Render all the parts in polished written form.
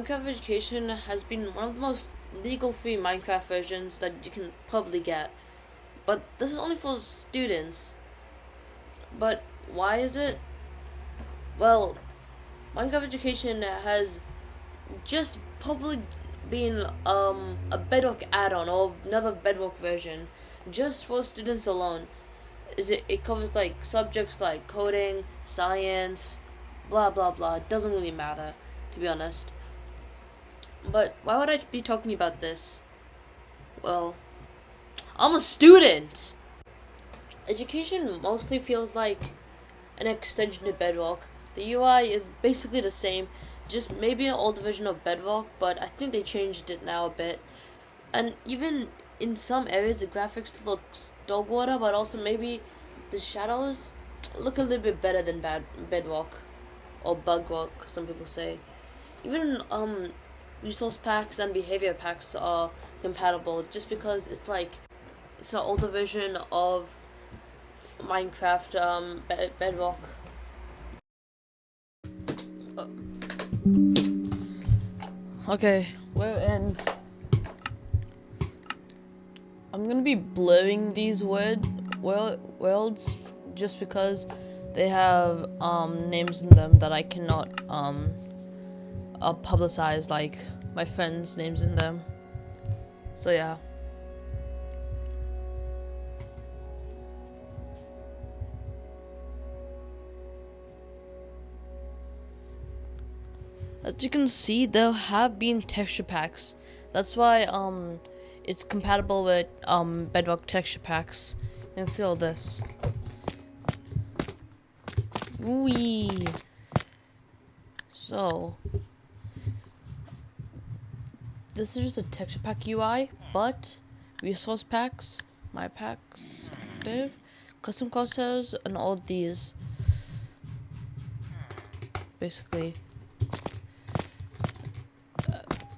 Minecraft Education has been one of the most legal free Minecraft versions that you can probably get. But this is only for students. But why is it? Well, Minecraft Education has just probably been a Bedrock add-on or another Bedrock version just for students alone. It covers like subjects like coding, science, blah blah blah. It doesn't really matter, to be honest. But why would I be talking about this? Well, I'm a student! Education mostly feels like an extension to Bedrock. The UI is basically the same, just maybe an older version of Bedrock, but I think they changed it now a bit. And even in some areas, the graphics looks dog water, but also maybe the shadows look a little bit better than Bedrock or Bugrock, some people say. Even resource packs and behavior packs are compatible, just because it's an older version of Minecraft Bedrock. Okay, we're in. I'm gonna be blurring these worlds just because they have names in them that I cannot publicize, like my friends' names in them. So yeah. As you can see, there have been texture packs. That's why it's compatible with Bedrock texture packs. You can see all this. Wee. So this is just a texture pack UI, but resource packs, my packs, active, custom crosshairs, and all of these. Basically,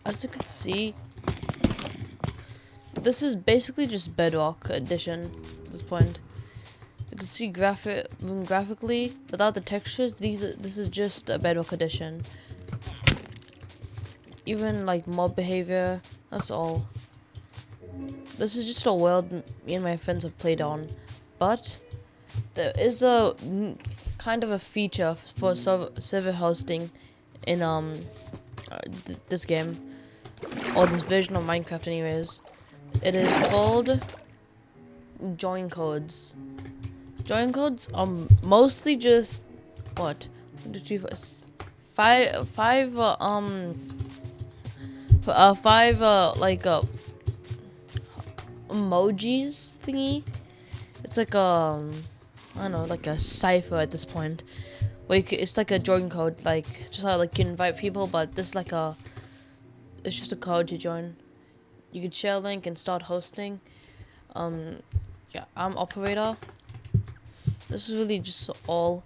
as you can see, this is basically just Bedrock edition at this point. You can see graphically without the textures. This is just a Bedrock edition. Even like mob behavior, that's all. This is just a world me and my friends have played on, but there is a kind of a feature for server hosting in this game, or this version of Minecraft anyways. It is called join codes. Join codes are mostly just what? 1, 2, 3, 4, 5 like emojis thingy. It's like I don't know, like a cipher at this point. Where it's like a join code, like just how like you invite people, but this is like it's just a code to join. You could share a link and start hosting. Yeah, I'm operator. This is really just all.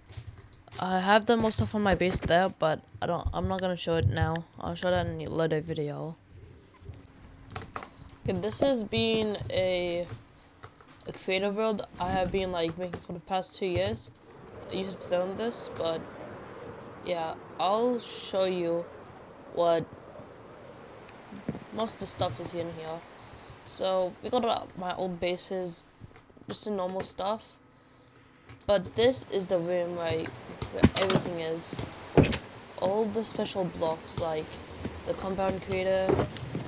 I have the most stuff on my base there, but I'm not gonna show it now. I'll show that in a later video. Okay, this has been a creative world I have been like making for the past 2 years. I used to play on this, but yeah, I'll show you what most of the stuff is in here. So we got my old bases, just the normal stuff. But this is the room where everything is. All the special blocks like the compound creator,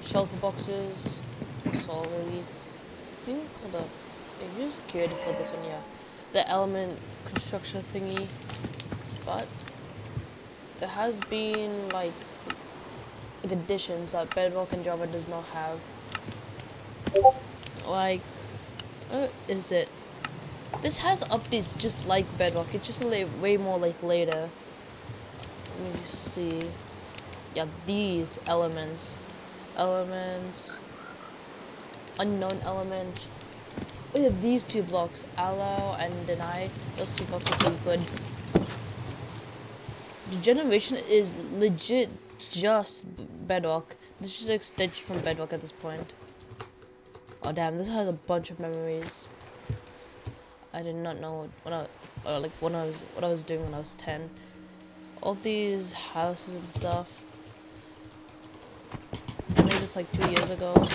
shelter boxes, soul lily. I think hold up. I used creative for this one, yeah. The element construction thingy. But there has been like additions that Bedrock and Java does not have. Like, what is it? This has updates just like Bedrock. It's just way more like later. Let me see. Yeah, these elements. Unknown element. Oh yeah, these 2 blocks. Allow and deny. Those 2 blocks are pretty good. The generation is legit just Bedrock. This is just an extension from Bedrock at this point. Oh damn, this has a bunch of memories. I did not know what I was doing when I was 10. All these houses and stuff. this like 2 years ago.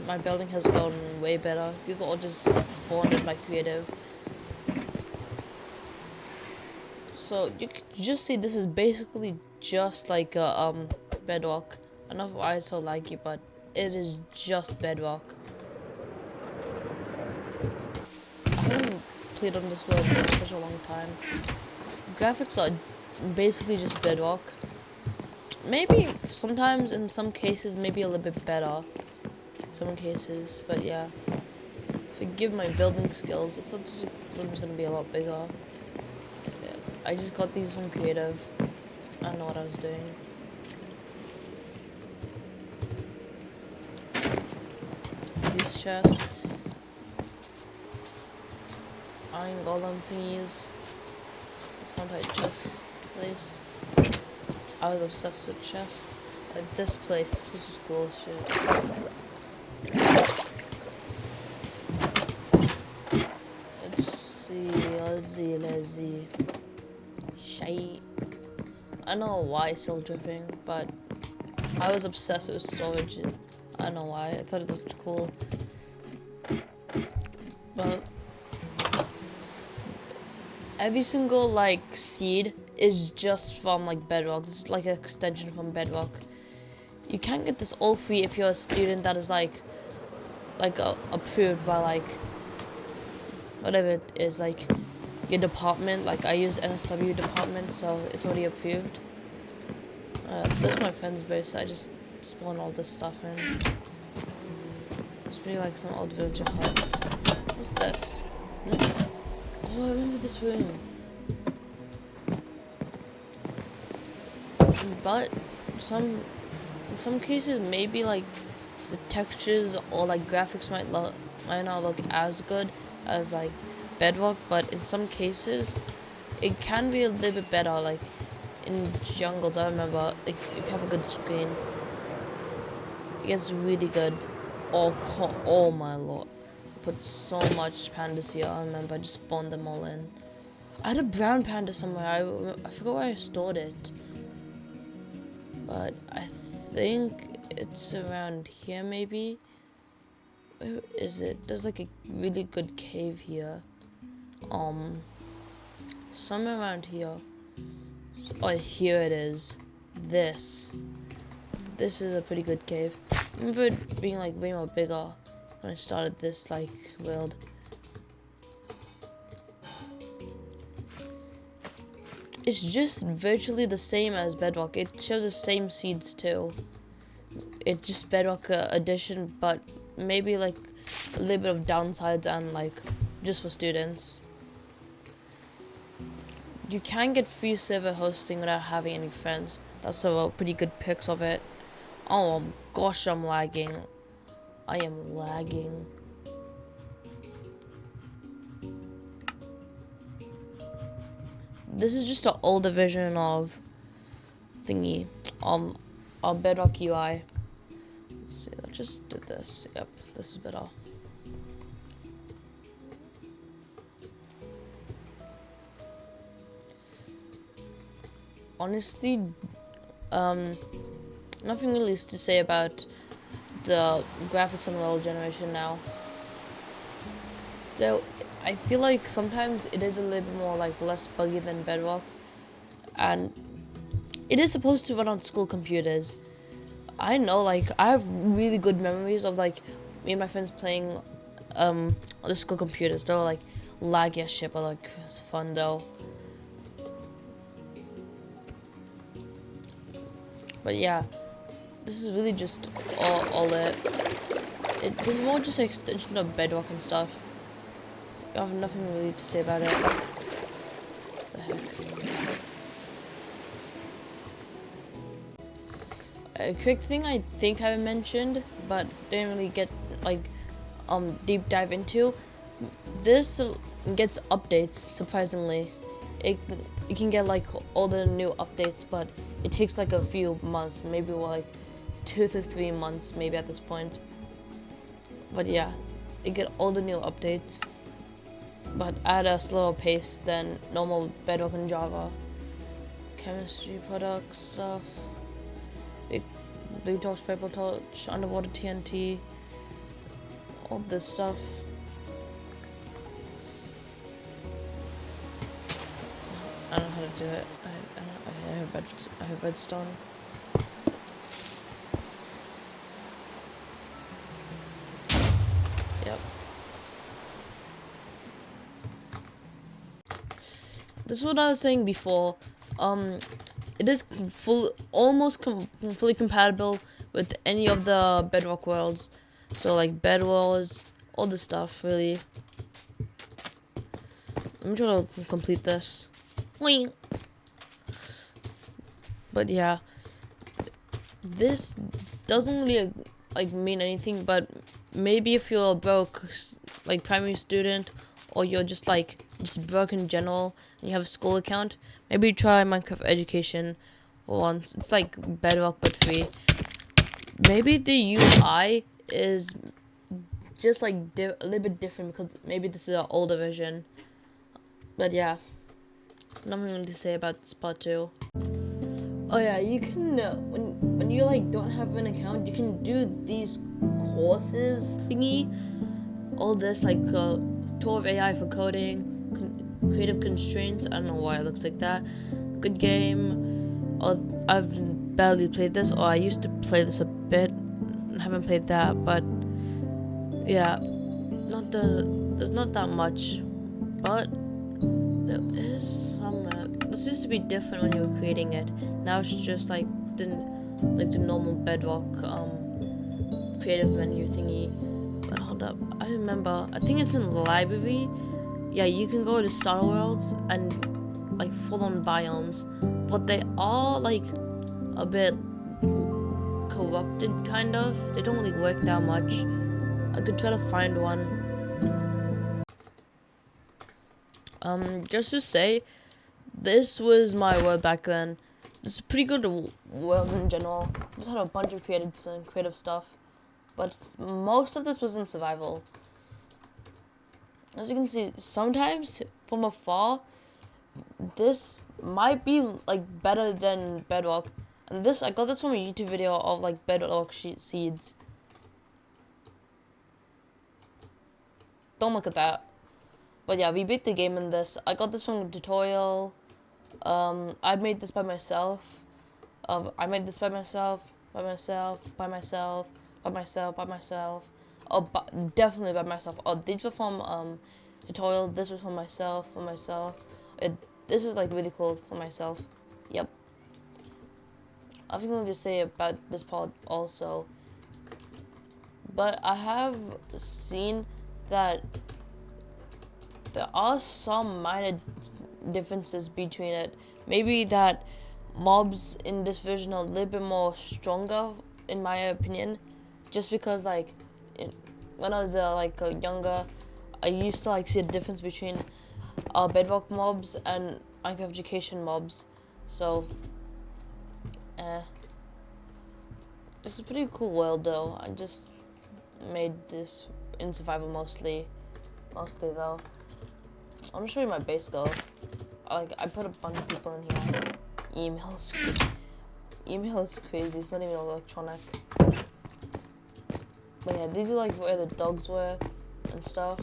My building has gotten way better. These are all just spawned in my creative. So you can just see this is basically just like a bedrock. I don't know why it's so laggy, but it is just bedrock. I haven't played on this world for such a long time. Graphics are basically just bedrock. Maybe sometimes in some cases maybe a little bit better. Some cases, but yeah. Forgive my building skills. I thought this room was gonna be a lot bigger. Yeah, I just got these from creative. I don't know what I was doing. These chests. Iron golem thingies. This haunted chest place. I was obsessed with chests. Like this place, this was cool as shit. Let's see. Shite. I don't know why it's still dripping, but I was obsessed with storage. I don't know why. I thought it looked cool. But every single like seed is just from like bedrock. It's like an extension from bedrock. You can't get this all free if you're a student that is like approved by like whatever it is, like your department. Like I use NSW department, so it's already approved. This is my friend's base, so I just spawn all this stuff in. It's pretty like some old villager hut. What's this? Oh, I remember this room. But in some cases maybe like the textures or like graphics might not look as good as like bedrock, but in some cases it can be a little bit better. Like in jungles, I remember like if you have a good screen, it gets really good. Oh my lord, put so much pandas here. I remember I just spawned them all in. I had a brown panda somewhere. I forgot where I stored it, but I think it's around here maybe. Where is it? There's like a really good cave here. Somewhere around here. Oh, here it is. This is a pretty good cave. I remember it being like way more bigger when I started this like world. It's just virtually the same as bedrock. It shows the same seeds too. It's just bedrock addition, but maybe like a little bit of downsides and like just for students. You can get free server hosting without having any friends. That's a pretty good pics of it. Oh gosh, I'm lagging. I am lagging. This is just an older version of thingy. Bedrock UI. Let's see, let's just do this. Yep, this is better. Honestly, nothing really is to say about the graphics on World Generation now. So I feel like sometimes it is a little bit more like less buggy than Bedrock, and it is supposed to run on school computers. I know, like I have really good memories of like me and my friends playing on the school computers. They were like laggy as shit, but like it was fun though. But yeah, this is really just all it. This is more just an extension of Bedrock and stuff. I have nothing really to say about it. What the heck? A quick thing I think I mentioned, but didn't really get like deep dive into. This gets updates surprisingly. You can get like all the new updates, but it takes like a few months, maybe like 2 to 3 months maybe at this point. But yeah, you get all the new updates, but at a slower pace than normal Bedrock and Java. Chemistry products stuff. blue torch, purple torch, underwater TNT, all this stuff. I don't know how to do it. I have redstone. Yep. This is what I was saying before. It is fully compatible with any of the Bedrock worlds. So like Bed Wars, all this stuff really. Let me try to complete this. Wait. But yeah, this doesn't really like mean anything. But maybe if you're a broke like primary student, or you're just broke in general, and you have a school account, maybe try Minecraft Education once. It's like Bedrock but free. Maybe the UI is just like a little bit different because maybe this is an older version. But yeah, nothing really to say about this part 2. Oh yeah, you can when you like don't have an account, you can do these courses thingy. All this like tour of AI for coding, creative constraints. I don't know why it looks like that. Good game. I've barely played this, or I used to play this a bit. I haven't played that, but yeah, there's not that much, but there is some. This used to be different when you were creating it. Now it's just like the normal Bedrock creative menu thingy. But hold up, I remember. I think it's in the library. Yeah, you can go to Star Worlds and like full-on biomes, but they are like a bit corrupted, kind of. They don't really work that much. I could try to find one. Just to say, this was my world back then. This is a pretty good world in general. Just had a bunch of creative stuff, but most of this was in survival. As you can see, sometimes from afar, this might be like better than Bedrock. And this, I got this from a YouTube video of like Bedrock seeds. Don't look at that. But yeah, we beat the game in this. I got this from a tutorial. I made this by myself. I made this by myself. Oh, definitely by myself. Oh, these were from tutorial. This was from myself. This was like really cool for myself. Yep. I think I'll just say about this part also. But I have seen that there are some minor differences between it. Maybe that mobs in this version are a little bit more stronger, in my opinion. Just because like when I was younger, I used to like see a difference between Bedrock mobs and Minecraft Education mobs. So, this is a pretty cool world though. I just made this in survival mostly though. I'm gonna show you my base though. I put a bunch of people in here. Email is crazy. It's not even electronic. But yeah, these are like where the dogs were and stuff.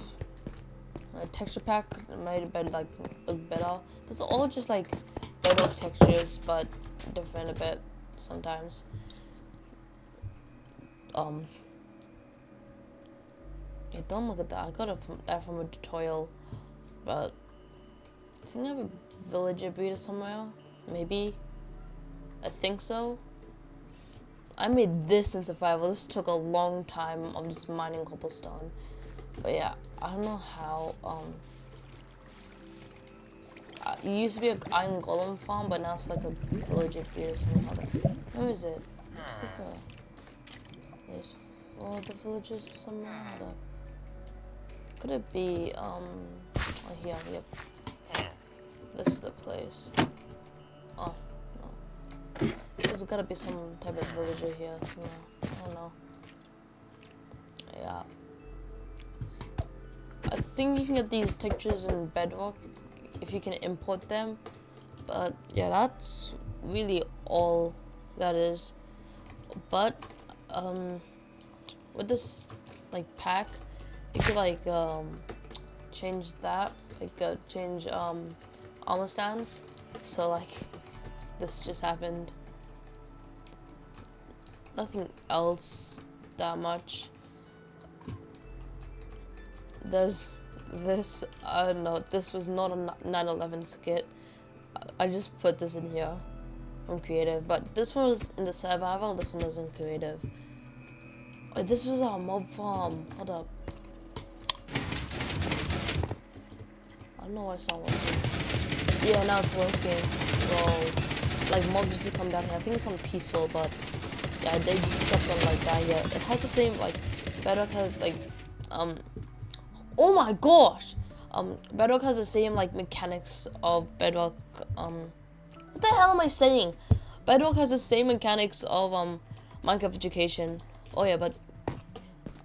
My texture pack made it better, like look better. This is all just like Bedrock textures, but different a bit sometimes. Yeah, don't look at that. I got that from a tutorial, but I think I have a villager breeder somewhere. Maybe. I think so. I made this in survival. This took a long time of just mining cobblestone. But yeah, I don't know how. It used to be an iron golem farm, but now it's like a villager breeder somehow. Where is it? It's like there's 4 other villagers somewhere. Hold up. Could it be oh, here? Yep. This is the place. Oh no. There's gotta be some type of villager here somewhere. I don't know. Yeah. I think you can get these textures in Bedrock if you can import them. But yeah, that's really all that is. But with this like pack, you could like change that, like change armor stands. So like this just happened. Nothing else that much. There's this, I don't know, this was not a 9/11 skit. I just put this in here from creative, but this one was in the survival, this one was in creative. Oh, this was our mob farm. Hold up. I don't know why it's not working. Yeah, now it's working. So, like, mobs used to come down here. I think it's on peaceful, but yeah, they just kept on like that here. It has the same, like, Bedrock has like, oh my gosh! Bedrock has the same like mechanics of Bedrock, what the hell am I saying? Bedrock has the same mechanics of Minecraft Education. Oh yeah, but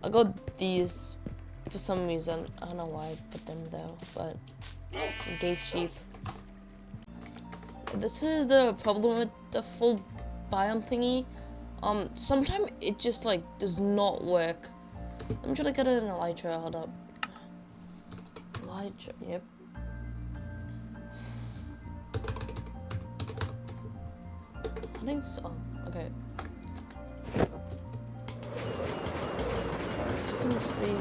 I got these for some reason. I don't know why I put them there, but gay sheep. This is the problem with the full biome thingy. Sometimes it just like does not work. I'm trying to get it in Elytra. Hold up. Elytra, yep. I think so. Okay. As you can see.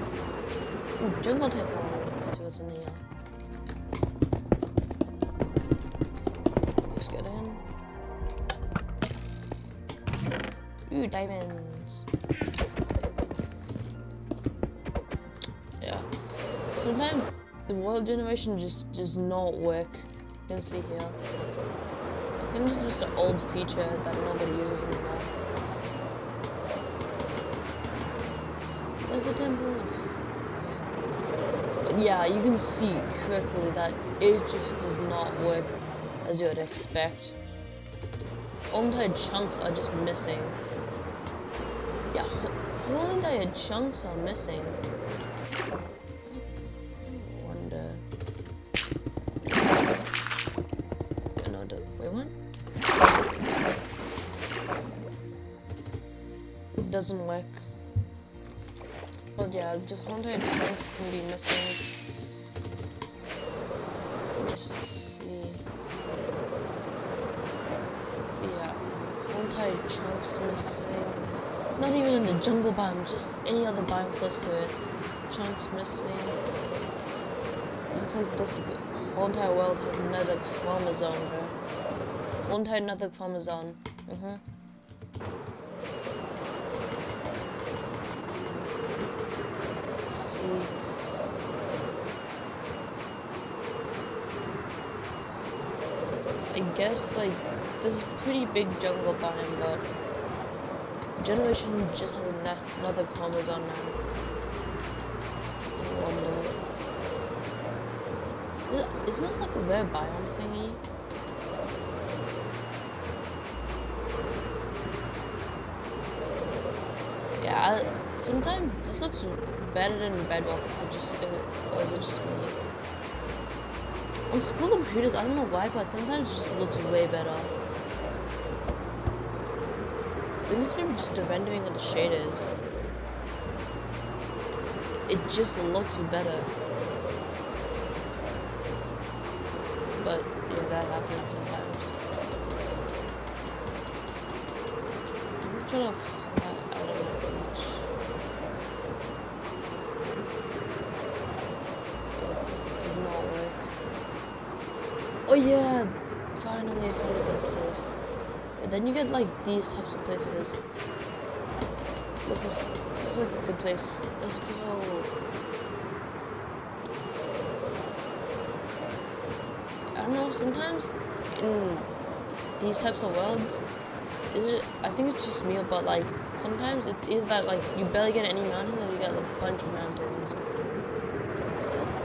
Ooh, jungle temple. Let's see what's in here. Let's get in. Ooh, diamonds. Yeah. Sometimes the world generation just does not work. You can see here. I think this is just an old feature that nobody uses anymore. There's the temple. Okay. But yeah, you can see quickly that it just does not work as you would expect. Whole entire chunks are just missing. Yeah, whole entire chunks are missing. I wonder. Wait, what? It doesn't work. But yeah, just whole entire chunks can be missing. Let me see. Yeah, whole entire chunks missing. Not even in the jungle biome, just any other biome close to it. Chunks missing. It looks like this whole entire world has another chromosome, bro. Whole entire another chromosome. Let's see. I guess like this is pretty big jungle biome, but Generation just has another chromosome now. I wonder. Isn't this like a rare biome thingy? Yeah, sometimes this looks better than Bedrock, or is it just me? On School Computers, I don't know why, but sometimes it just looks way better. I think it's maybe just the rendering of the shaders. It just looks better. But yeah, that happens sometimes. I'm trying to fly out of my reach. That does not work. Oh yeah! Finally I found a good place. And then you get like these types of places. This is like a good place. Let's go. I don't know, sometimes in these types of worlds, I think it's just me, but like sometimes it's either that like you barely get any mountains or you get a bunch of mountains.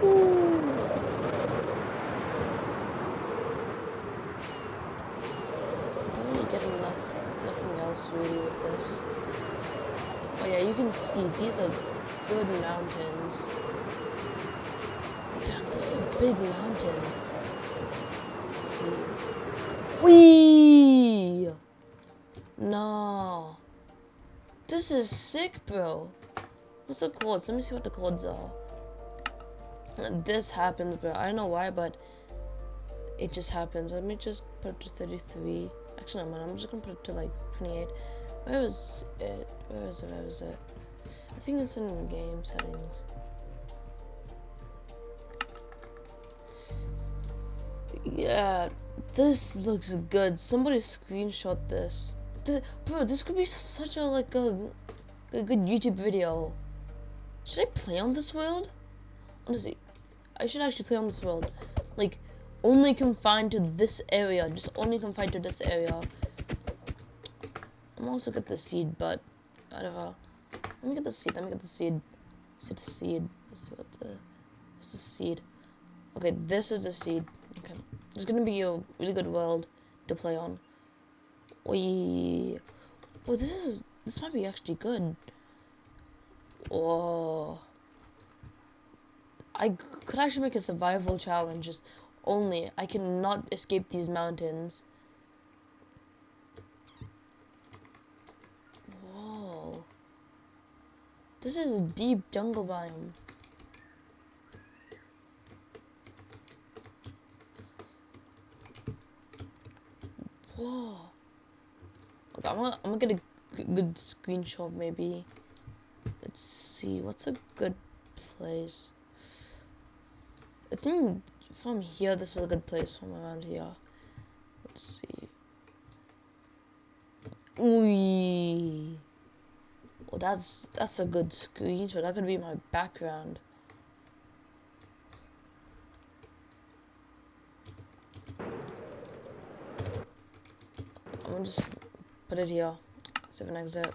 Ooh. Really with this. Oh yeah, you can see these are good mountains. Damn, this is a big mountain. Let's see. Whee! No. This is sick, bro. What's the codes? Let me see what the codes are. This happens, bro. I don't know why, but it just happens. Let me just put it to 33. Actually, no, man. I'm just gonna put it to like 28. Where was it? Where is it? Where is it? I think it's in game settings. Yeah, this looks good. Somebody screenshot this. Bro, this could be such a like a good YouTube video. Should I play on this world? Honestly, I should actually play on this world. Like, only confined to this area. Just only confined to this area. I'm also get the seed, but whatever. Let me get the seed. Let me get the seed. Let's see what what's the seed. Okay, this is the seed. Okay, it's gonna be a really good world to play on. Oh, this might be actually good. Oh, I could actually make a survival challenge. Just only I cannot escape these mountains. Whoa, this is a deep jungle biome. Whoa. Okay, I'm gonna get a good screenshot maybe. Let's see, what's a good place? I think from here, this is a good place from around here. Let's see. Ooh. Well, that's a good screenshot. That could be my background. I'm gonna just put it here. Save an exit.